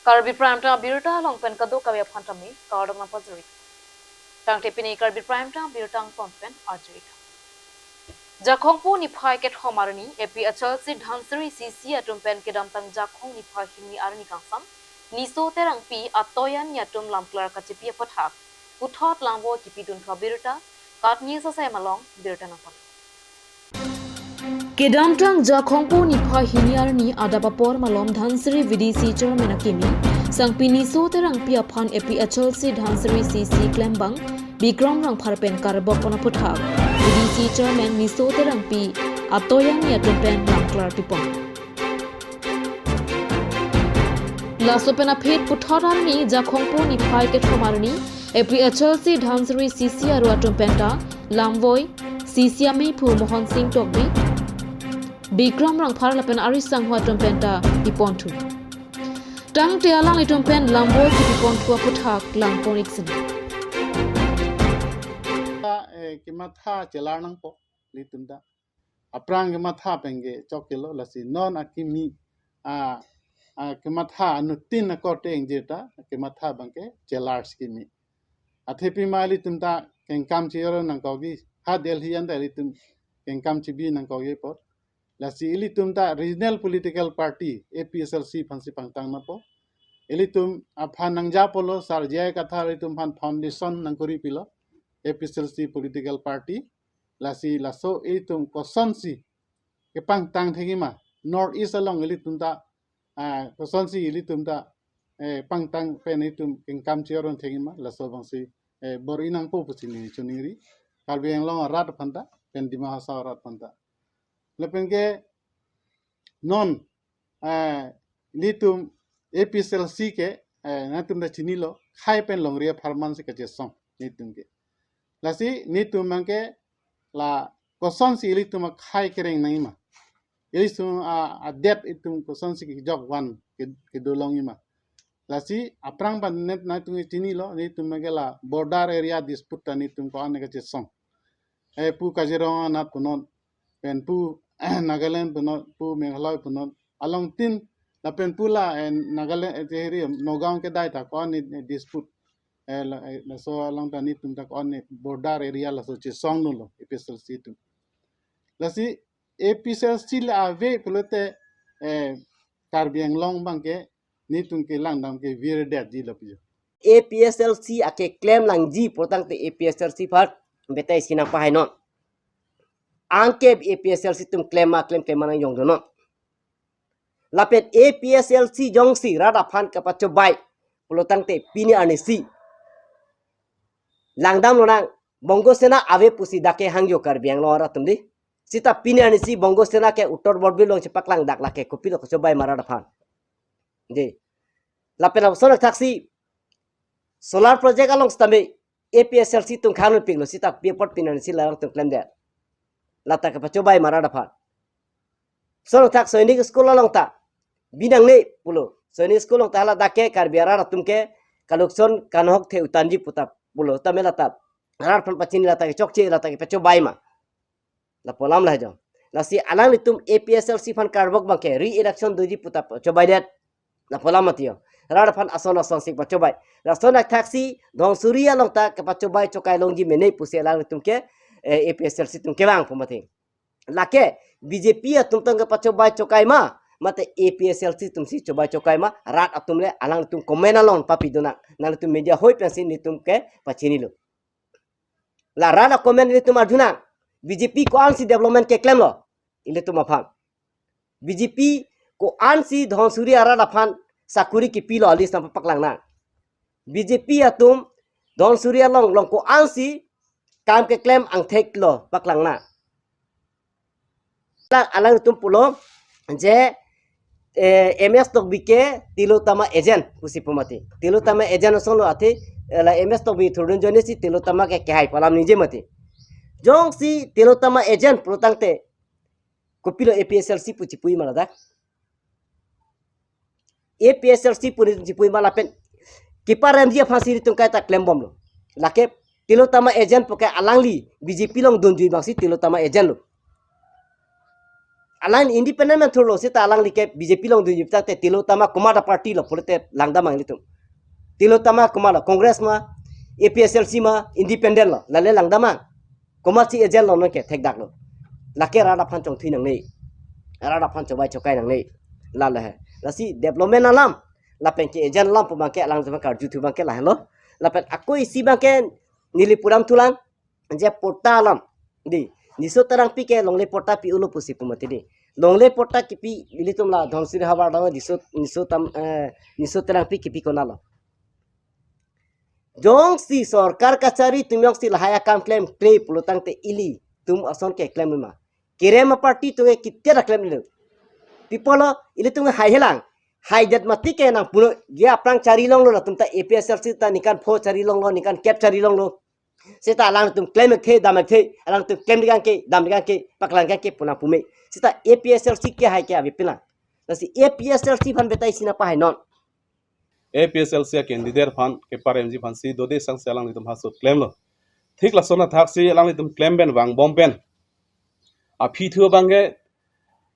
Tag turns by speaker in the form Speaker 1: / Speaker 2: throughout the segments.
Speaker 1: Karbi Prime Time Birta long pen kado kawya phantami kardong na pazuri. Tang tepini Karbi Prime Time Birtang pen archery. Jakhongpu ni phai ket homarni epi achal si dhansri CC atum pen kedam tang jakhong ni phai himni arni kangsam niso terang pi atoyan yatum lamklar kachipi pathak uthot langwo kipidun Birta katni sa sai malong Birta na pan. Kedamtang Jakhongpu ni phai hiniarni adapapor malom dhansri VDC chairman akimi sangpini so terang pia phan epi achal si dhansri CC klembang Bikram rang pharpen karbok ona puthak VDC chairman ni so terang pi atoyan ya tumpen lamklar tipon la sopena phet putharan ni Jakhongpu ni phai ke thomarni epi achal si dhansri CC aru atumpenta lamvoi CC ame phu Mohan Singh Tokbi Bikram rang parlapen arisang hua tumpenta ipontu. Tang te alang itumpen lambo ki ipontu aputhak langponik sin.
Speaker 2: Kimatha celanang po litunda. Aprang kimatha penge chokelo lasi non akimi kimatha anutin akote engjeta kimatha bangke celars kimi. Athepi mali tunda kengkam chiro nang kogi ha Delhi anda litum kengkam chibi nang kogi pot. Lasi ilitum ta regional political party APSLC phansi pangtang na po ilitum aphan nangja polo sarjaya katha ilitum phan foundation nangkuri pilo APSLC political party lasi laso ilitum kosonsi ke pangtang thegima north east along ilitum ta kosonsi ilitum ta pangtang pen ilitum kengkam chioron thegima laso bangsi borinang po puchini chuniri Karbi long rat phanta pen dima hasa rat phanta lepenge non litum APSLC ke natum da chinilo khai pen longria farman se kache song nitum ke lasi nitum mangke la koson si litum khai kereng naima ilitum a det itum koson si ki jog wan ke dolong ima lasi aprang ban net natum chinilo nitum mangke la border area dispute nitum ko an kache song pu kajirong na punon pen pu Nagaland punot pu Meghalaya punot along tin la pen pula Nagaland tehri Nogam ke dai ta kon dispute la so along ta ni tum ta kon border area la so che song no lo APSLC tu la si APSLC la ave pulote Karbi long bang ke ni tum ke lang dam ke vir det ji la pi
Speaker 3: APSLC ake claim lang ji potang te APSLC par betai sinang pahai non angke APSLC tum claim mana yong dono lapet APSLC jong si rada phan ka pacho bai pulotang te pini anisi langdam lonang bongo sena ave pusi dake hangyo Karbiang lo ara tumdi sita pini anisi bongo sena ke uttor borbi long cepak lang dak lake kopi lo pacho bai marada phan je lapet option taxi solar project along stambe APSLC tum khanu pinglo sita pepot pini anisi larang tum claim der lata ke pacobai marada phan sono tak soinik school long ta bidang ne pulo soinik school long ta la dake Karbiara tumke kalukson kanhok the utanji puta pulo tamela ta rar phan pachini lata ke chokche lata ke pacobai ma la polam la jom la si alang litum APSLC phan karbok bangke re election doji puta pacobai det la polam matio rar phan ason sik pacobai la sonak taxi dong suria long ta ke pacobai chokai longji mene puse alang tumke APSLC tum kewang pumati lake BJP atum tang pacobai chokai ma mate APSLC tum si cobai chokai ma rat atum le alang tum komena lon papi dona nang tum media hoi pensi ni tum ke pachini lo la rana komen ni tum aduna BJP ko ansi development ke claim lo ile tum afan BJP ko ansi dhonsuri ara lafan sakuri ki pilo alis tam paklang na BJP atum dhonsuri long long ko ansi kam ke claim ang thek lo paklang na alang tum pulo je MS tok bike tilotama agent pusi pumati tilotama agent solo ate la MS tok bi thurun jone si tilotama ke hai palam nije mati jong si tilotama agent protangte kopilo APSLC puci pui malada APSLC puci pui malapen kiparam dia fasili tum kata claim bom lo lake tilotama agent pokai alangli BJP long donjui bangsi tilotama agent lo alang independent thur lo sita alang like BJP long du jipta te tilotama kumada party lo polite langda mang litum tilotama kumada congress ma APSLC ma independent lo lale langda mang komasi agent lo no ke thek dak lo lake rada phan chong thui nang nei rada phan chobai chokai nang nei la la he la si development alam la pen ke agent lam pumang ke alang jama kar ju thu bang ke la lo la pen akoi si bang ke nilipuram tulang je porta alam di niso tarang pi ke longle porta pi ulo pusi pumati di longle porta kipi ilitum la dhonsir habar dawa niso tarang pi kipi konalo jong si sarkar kachari tumyong si lahaya kam claim claim pulutang te ili tum ason ke claim ma kirema party to kitte claim le people ili tum hai helang hai jat mati ke nang puno ya prang cari long lo tum ta APSLC ta nikan pho cari long lo nikan cap cari long lo sita alang tum claim ke dam ke alang tum claim digan ke dam digan ke paklang ke puna pume sita APSLC ke hai ke abi pila nasi APSLC fan betai sina pa hai non
Speaker 4: APSLC candidate fan ke paremji fan si dode sang selang nitum hasut claim lo thik la sona thak si alang nitum claim ben wang bom pen a phi thu bange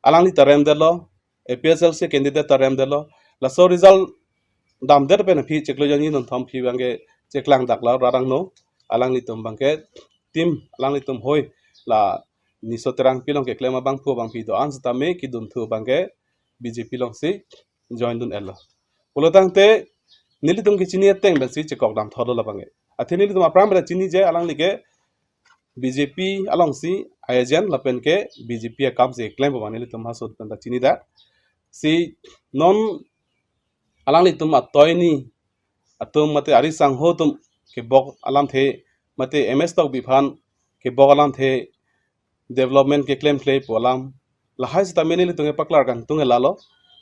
Speaker 4: alang ni tarem de lo APSLC candidate tarem de lo la so result dam der pen phi cheklo jani non thom phi bange cheklang dak la radang no alang nitum bange tim alang nitum hoi la nisoterang pilong ke claim bang phu bang phi do ans ta me ki dun thu bange BJP long si join dun elo polotang te nilitum ki chini teng ben si chekok dam thodo la bange athi nilitum apram bra chini je alang like BJP along si ayen la pen ke BJP kam se claim ba nilitum hasut pen da chini da si non alang litum atoy ni atum mate ari sang ho tum ke bok alam the mate MS tok biphan ke bok alam the development ke claim claim polam la hais ta menili tunge paklar kan tunge lalo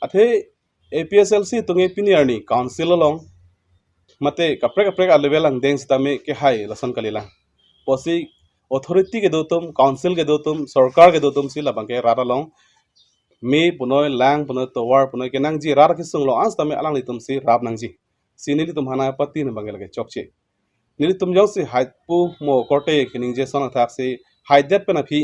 Speaker 4: athe APSLC tunge pinier ni council along mate kapre a level ang deng stame ke hai lasan kalila posi authority ke dotum council ke dotum sarkar ke dotum sila bangke rara long me punoy lang punoy towar punoy ke nang ji rar ki sung lo ans tame alang litum si rap nang ji sinili tum hana pati ne bangel ke chokche nili tum jong si hai pu mo korte kining je sona thak si hai det pena phi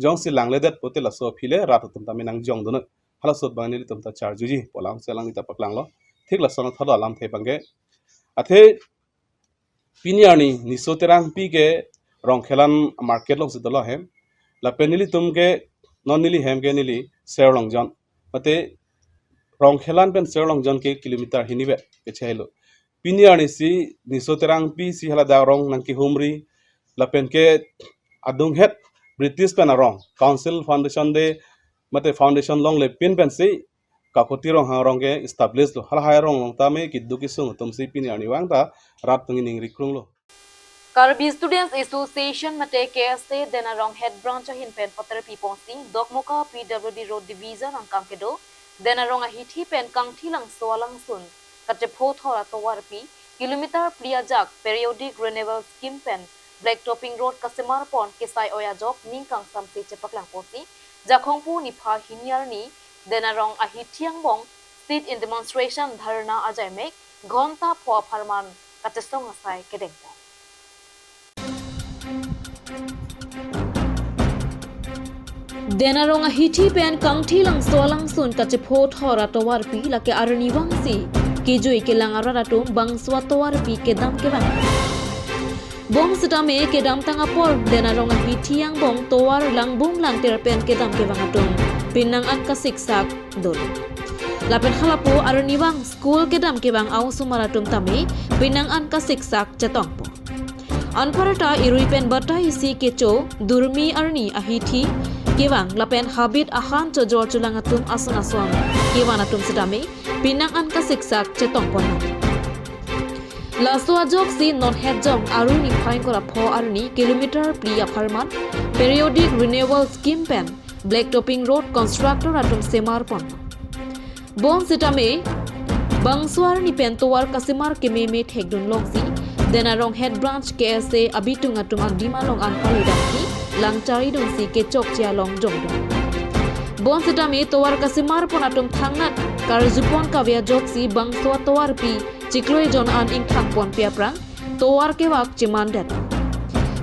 Speaker 4: jong si lang le det pote la so phile rat tum tame nang jong dun hala sot bang nili tum ta char juji polang selang ni ta paklang lo thik la sona thado alam the bangke athe piniani nisoterang pi ke rong khelan market long sidolo hem la penili tum ke non nili hem ke nili serlong jon mate rong khelan pen serlong jon ke kilometer hinibe ke chelo piniani si nisoterang pi si hala da rong nang ki humri la pen ke adung het british pen rong council foundation de mate foundation long le pen si kakoti rong ha rong ke establish lo hala ha rong long ta me ki du ki sung tum si piniani wang ta rat tungi ning rikrung lo
Speaker 1: Karbi Students Association mate KSA denarong head branch hin pen potter pipong si dokmoka PWD road division ang kangkedo denarong a hithi pen kangthi lang soalang sun kate pho thora towarpi kilometer priajak periodic renewal scheme pen black topping road kasemar pon kesai oya jok ning kang samsi chepaklang posi jakhongpu ni pha hinyar ni denarong a hithiang bong sit in demonstration dharna ajai mek ghonta pho pharman kate song asai kedeng denarong a hithi pen kangthi lang solang sun kache pho thora towar pi lake arni wangsi ki joi ke lang arara tum bang swa towar pi ke dam ke bang bong sitame ke dam tanga por denarong a hithi yang bong towar lang bung lang ter pen ke dam ke bang atum pinang an ka siksak dol lapen halapo arni wang school ke dam ke bang au sumaratum tame pinang an ka siksak chatong po anparata irui pen batai si kecho durmi arni a hithi Kewang lapen habit ahan cho jor chulang atum asung aswam kewan atum sedame pinang an ka siksak chetong pona laswa jok si non head jong aru ni phain kora pho arni kilometer priya pharman periodic renewal scheme pen black topping road constructor atum semar pon bon sitame bangswar ni pen towar kasimar ke me thekdun longsi denarong head branch KSA abitung atum agdima long an palidaki langchari dong si ke chok chia long jong dong bon sitame towar kasimar pon atum thangnat karjupon kavya jok si bangso towar pi chikloi jon an ing thang pon pia prang towar ke wak chiman det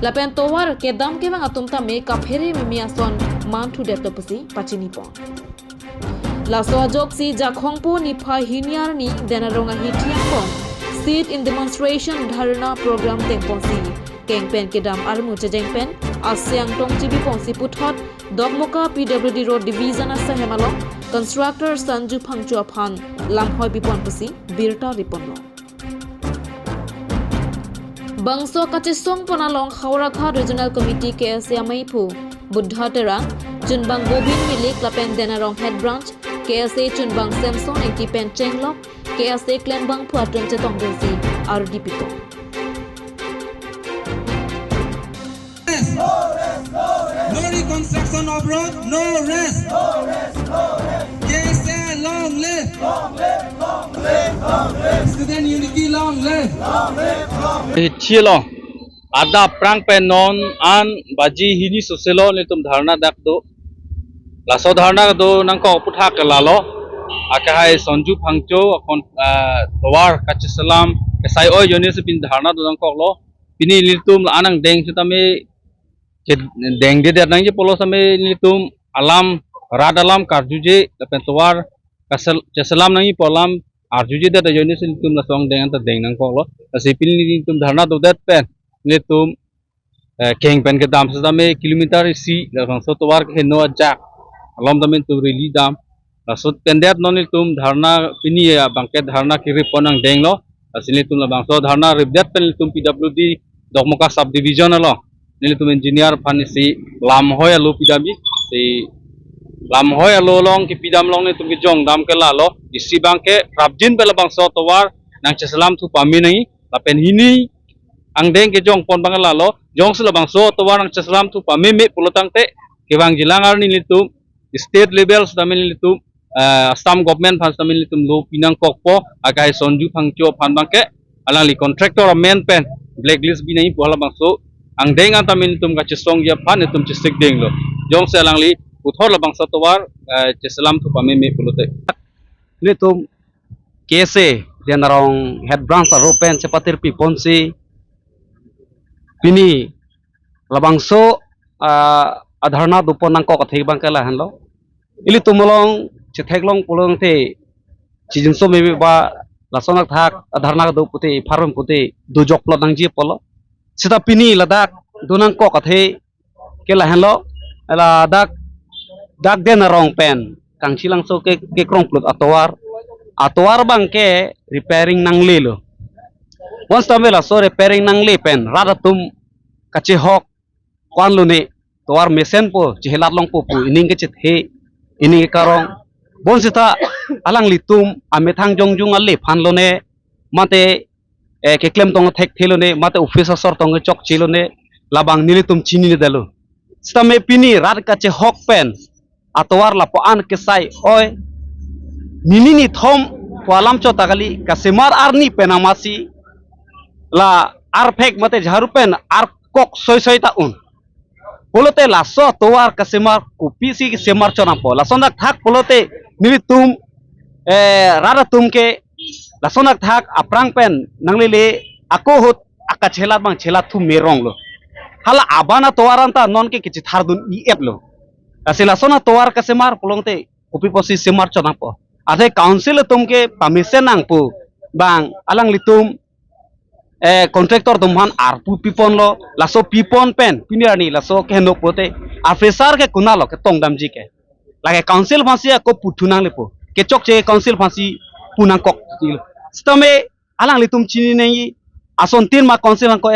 Speaker 1: lapen towar ke dam ke bang atum ta me ka phere mi miason man thu det pasi pachini pon la so jok si jakhongpo ni phai hiniar ni denaronga hitiang pon sit in demonstration dharna program tengpon si kengpen kedam armu chejengpen asyang tong chibi pon si puthot dogmoka PWD road division asa hemalong constructor sanju phangchu phan lamhoi bipon pasi birta riponlo bangso kachisong ponalong khawrakha regional committee KSA Maipu Buddha Tera Chunbang Bobin Milik Lapen Denarong head branch KSA Chunbang Samson Entipen Chenglok KSA Klembang Phuatun Chetong Densi RDP ko
Speaker 5: No reconstruction of road, no rest. KSA long live. Student unity long live.
Speaker 6: Chilo ada prang penon an baji hini soselo le tum dharna dak do la so dharna do nang ko putha kalalo akahai sonju phangcho akon towar kachisalam sai o yonis pin dharna do nang ko lo pini litum anang deng chutame deng de nang je polo same litum alam radalam karjuje pen towar kasalam nang polam arjuje de yonis litum la song deng anta deng nang ko lo asi pini litum dharna do that pen litum keng pen ke dam sedame kilometer si la so towar ke no jak alom damen tu rili dam la so pendet non litum dharna pini bangke dharna ki riponang deng lo asini tum la bangso dharna ribdet pen litum PWD dogmoka sub division lo nilitum engineer pan si lam hoy alo pidami si lam hoy alo long ki pidam long ni tum ki jong dam ke la lo isi bangke rabjin bela bangso towar nang chesalam tu pami nai la pen hini ang deng ke jong pon bangala lo jong sila bangso towar nang chesalam tu pami me pulotang te ke bang jilangar ni litum state level sudamen litum some government phas sudamen litum lo pinang kokpo agai sonju phangcho phan bangke alang li contractor men pen blacklist bi nai pola bangso ang deng anta min litum ka chisong ya phan litum chisik deng lo jong se alang li puthor la bangso towar chesalam tu pami me pulote
Speaker 7: litum kese denarong head branch ropen sepatir pi ponsi pini labangso adharna dupon nang ko kathei bangkala hanlo ili tumolong chetheklong pulong te chijinso mebe ba lasonak thak adharna do puti pharum puti du joklo nangji polo sita pini ladak dunang ko kathei kela hanlo ala dak denarong pen kangsilang so ke krong plut atowar bangke repairing nang lelo once tamela so repairing nang le pen radatum kache hok kwan lune towar mesen po chihelat long po ining ke chethe ining ke karong bon sita alang litum amethang jongjung alle phan lone mate ke klem tong thek thelone mate officer sor tong chok chilone labang nilitum chini ne dalo stame pini rat kache hok pen atowar lapo an ke sai oi nini thom poalam cho tagali kasemar arni penamasi la arfek mate jarupen ar kok soy ta un polote la so towar kasemar kupisi semar chona po la sonak thak polote nilitum rara tumke la sonak thak aprang pen nanglele ako hot aka chela bang chela thu merong lo hala abana towaranta non ke kichi thardun I eplo asila sona towar kasemar polongte kupi posi semar chona po ade council tumke permission nang pu bang alang litum contractor tumhan arpu pipon lo laso pipon pen pinirani laso ke no pote afresar ke kunalo ke tongdam ji ke lage council phasi ko puthunang lepo ke chok che council phasi punang kok stame alang litum chini nei ason tin ma council ko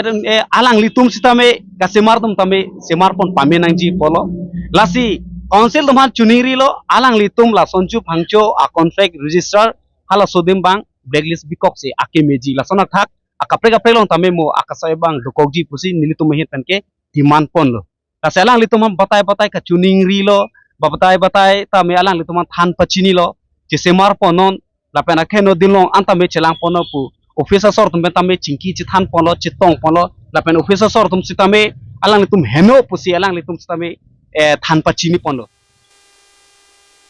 Speaker 7: alang litum sitame kasemar tum tame semar pon pamenang ji polo lasi council tumhan chuniri lo alang litum la sonchu phangcho a contract register hala sodim bang blacklist bikok se akemeji la sonak thak akapre long tame mo akasai bang dokokji pusi nilitum hin tanke demand pon lo kaselang litum batai ka chuning ri lo batai tame alang litum than pachini lo che semar ponon la pena kheno dinlong antame chelang pono pu officer sor tum tame chingki chi than pono chitong pono la pena officer sor tum sitame alang litum heno pusi alang litum sitame than pachini pono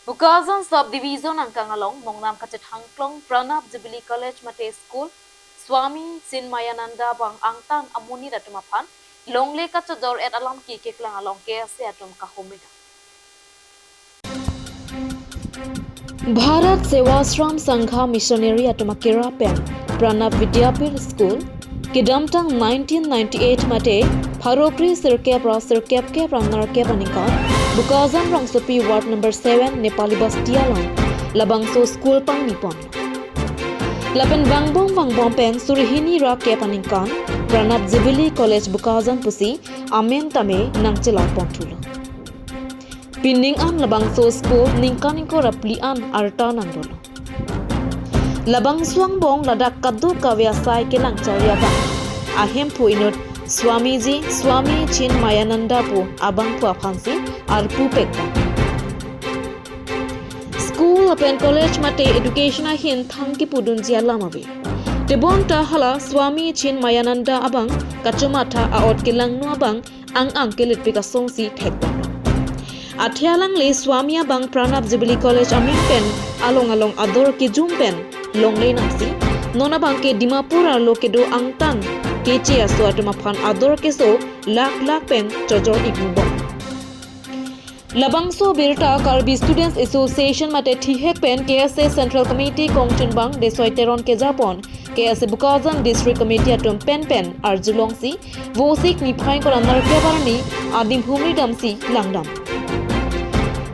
Speaker 1: Bukazon subdivision ang kangalong mongnam kachet hangklong Pranab Jubilee College Mate School Swami Sinmayananda bang angtan amuni datumaphan longle ka chodor et alam ki keklang along ke se atum ka homida Bharat Sevashram Sangha missionary अटमकेरा पेन Pranab Vidyapeeth school किडमटंग 1998 मटे फारोप्री सिरकेप के प्रांगण के पनिका बुकाजन रंगसुपी वार्ड नंबर 7 नेपाली बस्तिया लं लबंगसो स्कूल पंग निपन लपन वांगबोंग पेन सुरहिनी रा के पनिका प्रणब जुबिली कॉलेज बुकाजन पुसी आमेन तमे नंगचला पोंथुलो पिनिंग an labang so school ningkaning ko rapli an arta nandolo labang suang bong ladak kaddu kavyasai ke langcharia ba ahem pu inut swamiji swami chin mayananda pu abang pu aphansi arpu pekta school open college mate education a hin thangki pudun jia lamabe tebon ta hala swami chin mayananda abang kachumata aot kilangnu abang ang kelit pika songsi thekba Athialang le Swamia bang Pranab Jubilee College amin pen along ador ke jum pen long le namsi nona bang ke Dimapur ar lo ke do angtang ke che aso atma phan ador ke so lak pen chojor igbo Labangso Birta Karbi Students Association mate thihek pen KSA Central Committee Kongchin bang de soiteron ke Japon KSA Bukazan District Committee atom pen arjulongsi vosik ni phai kor andar ke barani adim bhumi damsi langdam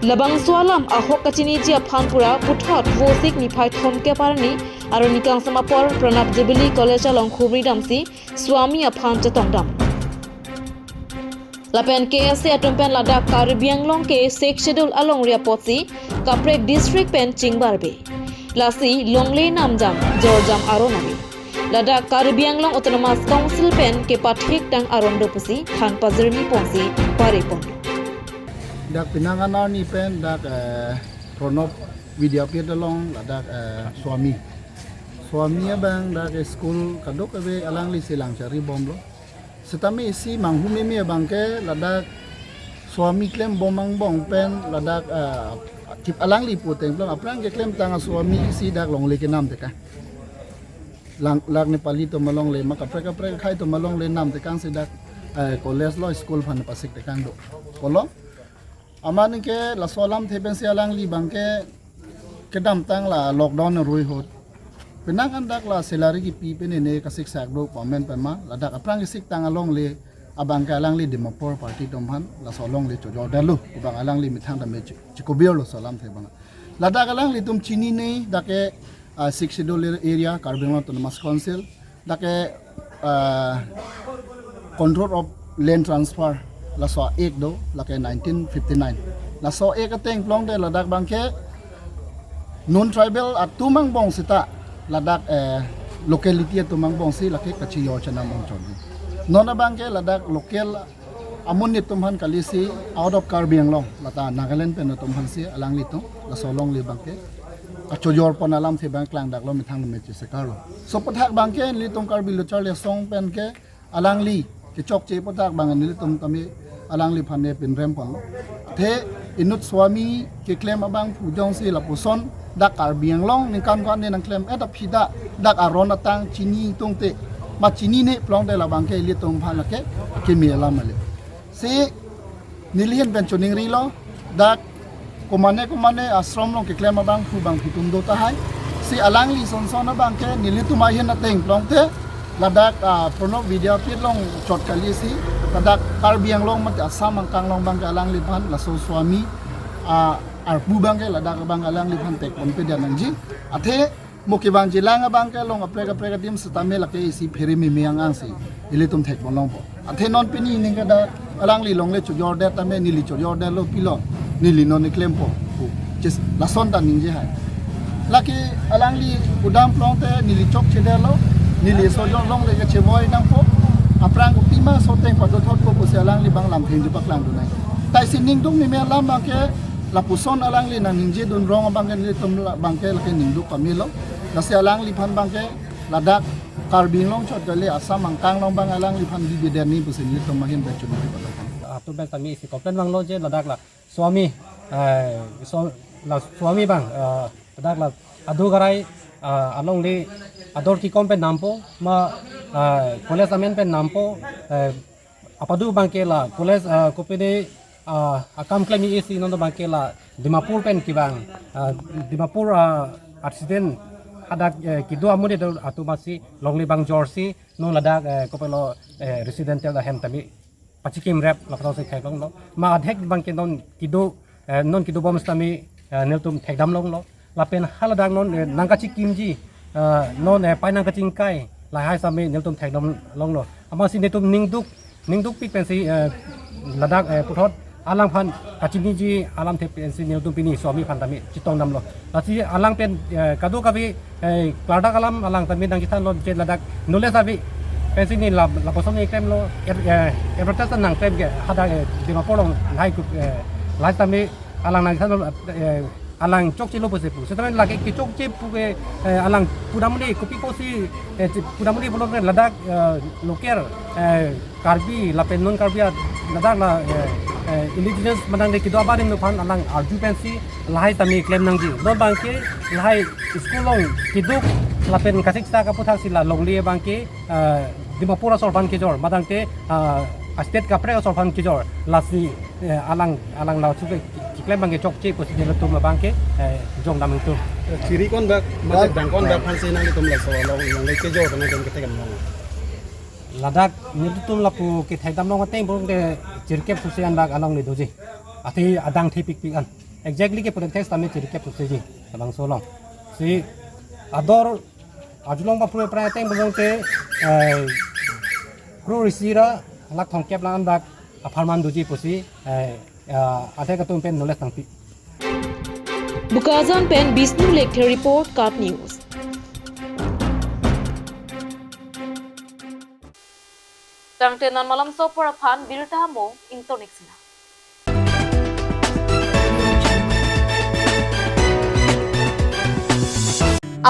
Speaker 1: Labang Swalam ahok kachini ji aphanpura puthot vosik ni phai thom ke parni aro nikang samapor Pranab Jubilee College along khubri damsi Swami aphan chatongdam Lapen KSA atumpen ladak Karbiang long ke sek schedule along ria potsi Kaprek district pen chingbarbe lasi longle namjam jorjam aronabe ladak Karbiang long autonomous council pen ke pathik tang arondo pusi than pazerni ponsi parepon
Speaker 8: dak pinanganar ni pen dak Pranab Vidyapit along dak Swami bang dak school kadok ave alang li silang cari bom lo setami isi manghumi mi bang ke ladak Swami claim bomang bong pen ladak tip alang li puteng plong aprang ke claim tanga Swami isi dak long le ke nam te ka lag Nepali to malong le makaprek khai to malong le nam te kang se dak college lo school phan pasik te kang do kolong aman ke la solam theben se alang li bangke kedam tang la lockdown rui hot penang andak la salary ki pi pen ne ka sik sak do pamen pema la dak aprang sik tang along le abang ka alang li Dimapur party domhan la solong le chojo dalu bang alang li mithang da me chikobir lo solam theben la dak alang li tum chini nei dake 6 schedule area Karbi autonomous council dake control of land transfer la so ek do la ke 1959 la so ek ateng plong de la dak bangke non tribal at tumang bong sita la dak locality at tumang bong si la ke kachiyo chana mong chon non bangke la dak local amun ni tumhan kalisi out of Karbiang long la ta Nagaland pen tumhan si alang lito la so long li bangke achoyor pon alam the bang klang dak lo mi thang me chi se kar lo so pathak bangke li tum Karbi lo charle song pen ke alang li ke chok che pathak bang ni tum tami alang li phane pin rem pon the inut Swami ke claim abang pujong si la puson dak Karbiang long ning kan kan ne nang claim eta phida dak aron atang chini tongte ma chini ne plong de la bang ke li tong phan la ke mi ala male si nilien ben choning ri lo dak kumane ashram long ke claim abang pu bang putum do ta hai si alang li son son abang ke nilitu ma hian ateng plong te ladak Pranab Vidyapit long chot kali si ladak Karbiang long mat asam ang kang long bang alang lipan la so Swami arpu bang ke ladak bang alang lipan tek pon pe dan ji athe muki bang jilang bang ke long apre dim setame la ke isi pheri mi miang ang si ilitum tek pon long po athe non pini ning ka da alang li long le chu jor de tame nili chu jor de lo pilo nili non ni claim po just la son dan ning ji hai laki alang li udam plong te nili chok che de lo nili so jor long le ke che moi nang po aprang optima so teng pa do thot ko se alang li bang lam thing ju pak lang du nai tai sin ning dung mi me lam bang ke la puson alang li nang ning je dun rong bang ke ni tum bang ke la ke ning du pamilo la se alang li phan bang ke la dak Karbi long chot le asam ang kang long bang alang li phan di be den ni bu se ni tum ma hin ba chu ni pa
Speaker 9: tu ben kami si kopen bang lo je ladak la Swami Swami bang ladak la adu garai along le ador ki kom pe nampo ma college amen pe nampo apadu bang ke la college kopede akam claim isi non bang kela Dimapur pen kibang Dimapur accident ada kido amu de atu masih longli bang Jorsi non ladak kopelo residential da hem tami pachikim rap lapatau se khai long lo ma adhek bang ke non kido bom stami neltum thekdam long lo lapen haladak non nangkachi kimji non painang kaching kai lai hai sami neltum thekdam long lo amasi netum ningduk pik pensi ladak puthot alang phan kachini ji alam the pensi neltum pini swami phan tami chitong nam lo lasi alang pen kadu kabi klada kalam alang tami dang kitan lo je ladak nule sabi pensi ni la poson ni krem lo advertisement nang krem ge hada Dimapur long lai ku lai tami alang nang kitan lo alang chok chilo pose pu setamen lagi ki chok chip pu ke alang pudamuni kopi posi pudamuni bolong ladak loker Karbi lapen non Karbi ladak la indigenous manang de kido abadin phan alang arjupensi lahai tami claim nang ji don bangke lahai school long kiduk lapen kasik sa ka puthak sila longli bangke Dimapur asor ban ke jor madang te state kapre asor ban ke jor lasi alang la su claim bangke chok che posi de tum la bangke jong dam tu
Speaker 2: ciri kon bak macam dang kon bak fansi nang itum la so long le ke jo kana dem ke tegam long
Speaker 9: ladak nilutum lapu ke thaidam long ateng bong de cirkep susian dak anong ni doji ati adang thi pik an exactly ke product test ame cirkep susi abang solong si ador ajulong ba pure pra ateng bong te kru risira lak thong kep lang dak aparman doji posi ate ka tum pen knowledge tang pi
Speaker 1: Bukazan pen Bisnu Lekhe report Kap News. Tangte non malam so por aphan birta mo intonix na.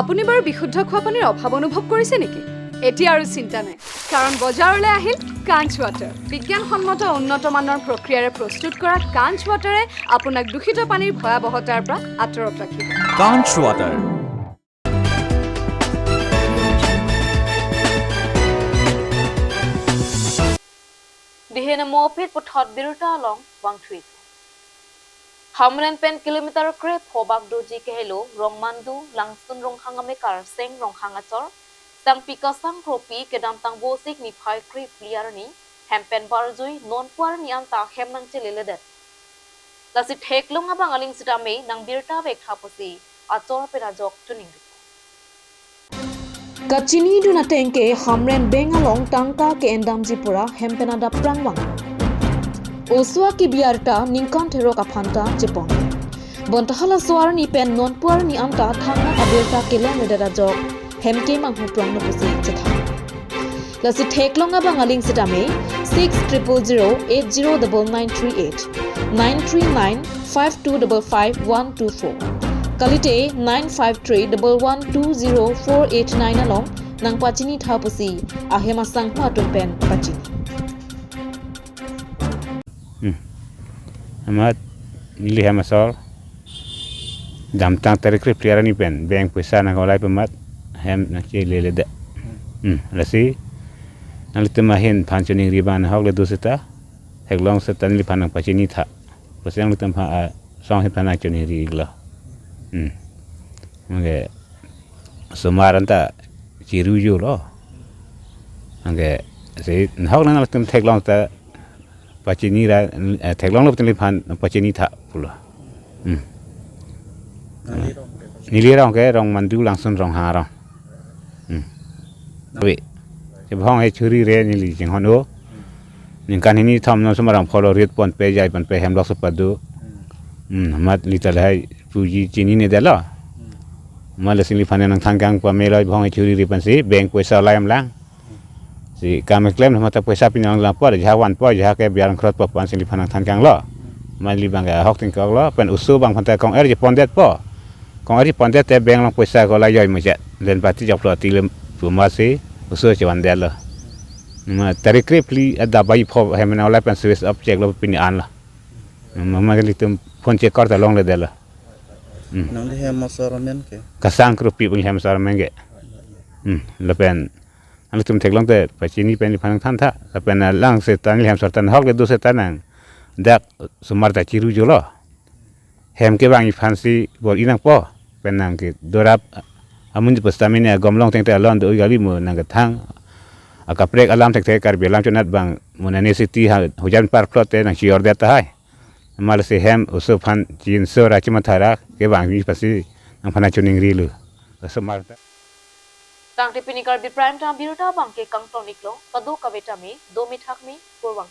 Speaker 10: আপুনি বাৰু বিশুদ্ধ খোৱা পানীৰ অভাৱ অনুভৱ কৰিছে নেকি এতিয়া আৰু চিন্তা নাই কাৰণ বজাৰলৈ আহিল কাঞ্চ ৱাটাৰ বিজ্ঞানসন্মত উন্নত মানৰ প্ৰক্ৰিয়াৰে প্ৰস্তুত কৰা কাঞ্চ ৱাটাৰে আপোনাক দূষিত পানীৰ ভয়াৱহতাৰ পৰা আঁতৰত ৰাখিব
Speaker 11: কাঞ্চ water
Speaker 1: Dihena mopit puthot birta long wang tweet. Hamren pen kilometer kre phobak doji ke hello rongmandu langsun ronghanga mekar seng ronghanga chor sang pika sang kropi kedam tang bosik ni phai kre clear ni hempen barjui non puar ni anta hem nang chelele det lasi theklong abang aling sitame nang birta bek thaposi achor pera jok tuning Kachini du na tengke hamren bengalong tangka ke endam jipura hempena da prangwang Oswa ki biarta ningkan thero ka phanta chepon Bontahala swar ni pen non puar ni anta thangna abirta kilometer da jok hemke manghu prang no pusi chetha Lasi theklonga bangaling sitame 6000809938 93952555124 Kalite 953112048 along nang pachini thapusi ahema sanghu atupen pachini
Speaker 12: amat nili hamasol dam tang tarik priara ni pen bank pesa na golai pemat hem na che lele da lasi nali temahin panchoni riban hogle dosita heglong setan li panang pachini tha pasang lutam pha song he panang choni rigla Oke, semaranta ciruju lo. Oke, saya nak orang nak teklong ta pacini ra teklong lo telefon pacini tak pula. Nili rong ke rong mandu langsung rong harong. Tapi, sebab hai curi re nili jeng hono. Ningkan ini tham no semarang follow rate pon pe jai pon pe hem lok sepadu. Mat lital hai puji cini ni dah lah. Malah sini panen nang tanggang pa melai bhong curi ripan si bank pesa layam lang. Si kami klaim nama tak pesa pinang lang pa jawan pa jah ke biar krot pa pan sini panang tanggang lo. Mali bang hok tingkau lo pen usu bang pantai kong air je pondet pa. Kong air pondet te bank lang pesa ko layoi macet. Dan pati jauh lo tilem rumah si usu jawan dia lo. Ma tarik kripli ada bayi pho hemena oleh pen service object lo pinian lah. Mama kali phone check kar ta long le dela
Speaker 13: nang le hem masaramen ke
Speaker 12: kasang krupi pun hem saramen ge lepen ang tum teklong te pachini pen phanang than tha lepen lang se tan hem sartan hok le do se tanang dak sumar ta ciru jolo hem ke bang fansi bol inang po penang ke dorap amun di pestamina gomlong teng te alon do gali mo nang thang akaprek alam tek tek Karbi alam chonat bang munane city hujan par plot te nang chior deta hai mal se hem uso fan chin so ra chimathara ke bang mi pasi nang phana chuning rilu sumar ta
Speaker 1: tang te pini Karbi prime time biruta bangke kang tonik lo kadu kaveta me 2 mithak me purwang